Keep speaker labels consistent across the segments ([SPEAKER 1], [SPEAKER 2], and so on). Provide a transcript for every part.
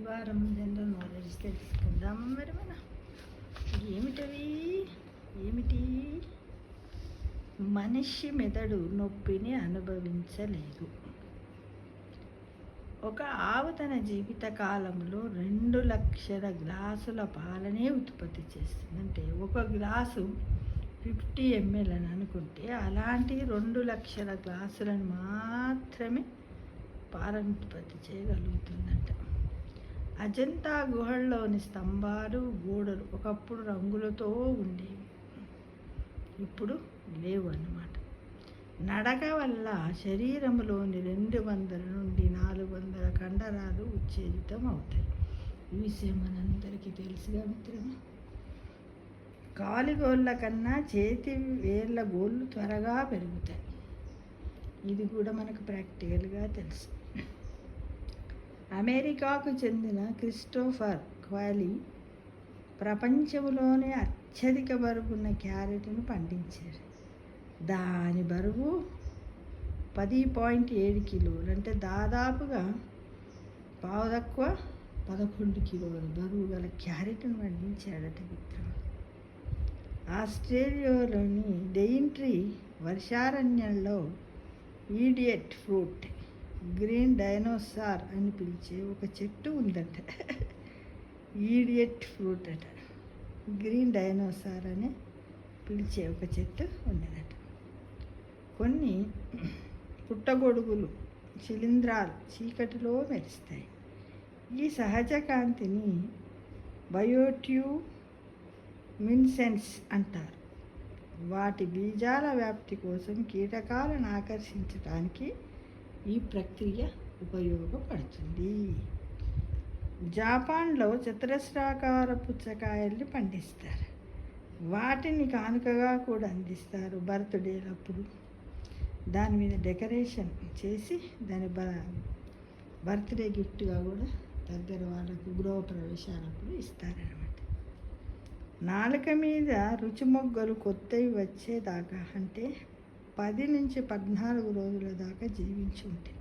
[SPEAKER 1] వారం general knowledge తెలుసుకుందాం. మరి ఏమిటి మనిషి మెదడు నొప్పిని అనుభవించలేదు. ఒక ఆవు తన జీవిత కాలంలో 2 లక్షల గ్లాసుల పాలనే ఉత్పత్తి చేస్తుంది. అంటే ఒక గ్లాసు 50 ml అని అనుకుంటే అలాంటి 2 లక్షల గ్లాసులను మాత్రమే పాలను ఉత్పత్తి చేయగలుగుతుందంట. అజంతా గుహల్లోని స్తంభాలు, గోడలు ఒకప్పుడు రంగులతో ఉండేవి, ఇప్పుడు లేవు అన్నమాట. నడక వల్ల శరీరంలోని 200 నుండి 400 కండరాలు ఉత్తేజితం అవుతాయి. ఈ విషయం మనందరికీ తెలుసుగా మిత్రమా. కాలిగోళ్ళ కన్నా చేతి వేళ్ళ గోళ్ళు త్వరగా పెరుగుతాయి. ఇది కూడా మనకు ప్రాక్టికల్గా తెలుసు. అమెరికాకు చెందిన క్రిస్టోఫర్ క్వాలీ ప్రపంచంలోనే అత్యధిక బరువున్న క్యారెట్ను పండించారు. దాని బరువు 10.7 కిలోలు, అంటే దాదాపుగా పావు తక్కువ 11 కిలోల బరువు గల క్యారెట్ను పండించాడట మిత్రం. ఆస్ట్రేలియాలోని డెయింట్రీ వర్షారణ్యంలో ఈడియట్ ఫ్రూట్, గ్రీన్ డైనోసార్ అని పిలిచే ఒక చెట్టు ఉందట. ఈడియట్ ఫ్రూట్ అట, గ్రీన్ డైనోసార్ అని పిలిచే ఒక చెట్టు ఉండదట. కొన్ని పుట్టగొడుగులు, శిలీంధ్రాలు చీకటిలో మెరుస్తాయి. ఈ సహజ కాంతిని బయోట్యూమిన్సెన్స్ అంటారు. వాటి బీజాల వ్యాప్తి కోసం కీటకాలను ఆకర్షించడానికి ఈ ప్రక్రియ ఉపయోగపడుతుంది. జపాన్లో చతురస్రాకార పుచ్చకాయల్ని పండిస్తారు. వాటిని కానుకగా కూడా అందిస్తారు. బర్త్డేలప్పుడు దాని మీద డెకరేషన్ చేసి దాని బర్త్డే గిఫ్ట్గా కూడా దగ్గర వాళ్ళకు గృహప్రవేశాలప్పుడు ఇస్తారనమాట. నాలుక మీద రుచి మొగ్గలు కొత్తవి వచ్చేదాకా, అంటే 10 నుంచి 14 రోజుల దాకా జీవించి ఉంటాయి.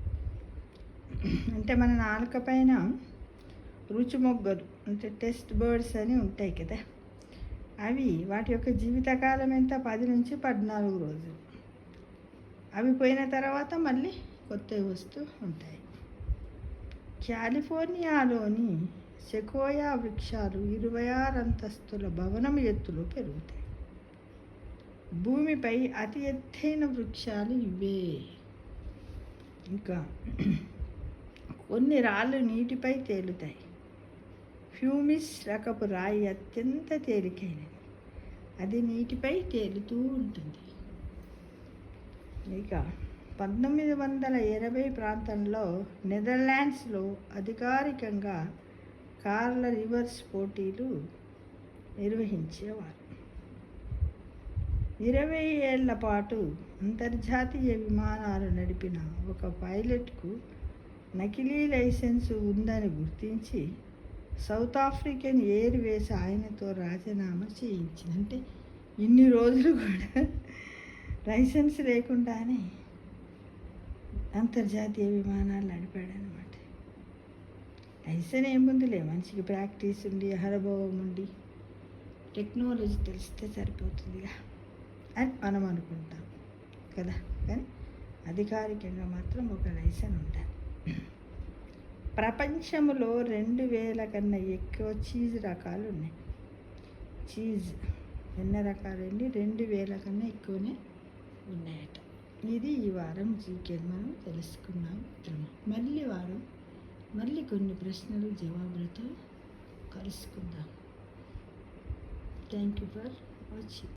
[SPEAKER 1] అంటే మన నాలుక పైన రుచి మొగ్గలు, అంటే టెస్ట్ బర్డ్స్ అని ఉంటాయి కదా, అవి వాటి యొక్క జీవితకాలం ఎంత? 10 నుంచి 14 రోజులు. అవి పోయిన తర్వాత మళ్ళీ కొత్తవి వస్తూ ఉంటాయి. కాలిఫోర్నియాలోని సెకోయా వృక్షాలు 26 అంతస్తుల భవనం ఎత్తులో పెరుగుతాయి. భూమిపై అతి ఎత్తైన వృక్షాలు ఇవే. ఇంకా కొన్ని రాళ్ళు నీటిపై తేలుతాయి. హ్యూమిస్ రకపు రాయి అత్యంత తేలికైనది, అది నీటిపై తేలుతూ ఉంటుంది. ఇక 1980 ప్రాంతంలో నెదర్లాండ్స్లో అధికారికంగా కార్ల రివర్స్ పోటీలు నిర్వహించేవారు. 20 ఏళ్ల పాటు అంతర్జాతీయ విమానాలు నడిపిన ఒక పైలట్కు నకిలీ లైసెన్సు ఉందని గుర్తించి సౌత్ ఆఫ్రికన్ ఎయిర్వేస్ ఆయనతో రాజీనామా చేయించింది. అంటే ఇన్ని రోజులు కూడా లైసెన్స్ లేకుండానే అంతర్జాతీయ విమానాలు నడిపాడనమాట. లైసెన్స్ ఏముందిలే, మనిషికి ప్రాక్టీస్ ఉండి, అనుభవం ఉండి, టెక్నాలజీ తెలిస్తే సరిపోతుందిగా అని మనం అనుకుంటాం కదా. కానీ అధికారికంగా మాత్రం ఒక లైసెన్స్ ఉండాలి. ప్రపంచంలో 2000 కన్నా ఎక్కువ చీజ్ రకాలు ఉన్నాయి. చీజ్ ఎన్ని రకాలండి? 2000 కన్నా ఎక్కువనే ఉన్నాయట. ఇది ఈ వారం జీకే మనం తెలుసుకున్నాం. మళ్ళీ కొన్ని ప్రశ్నలు జవాబులతో కలుసుకుందాం. Thank you for watching.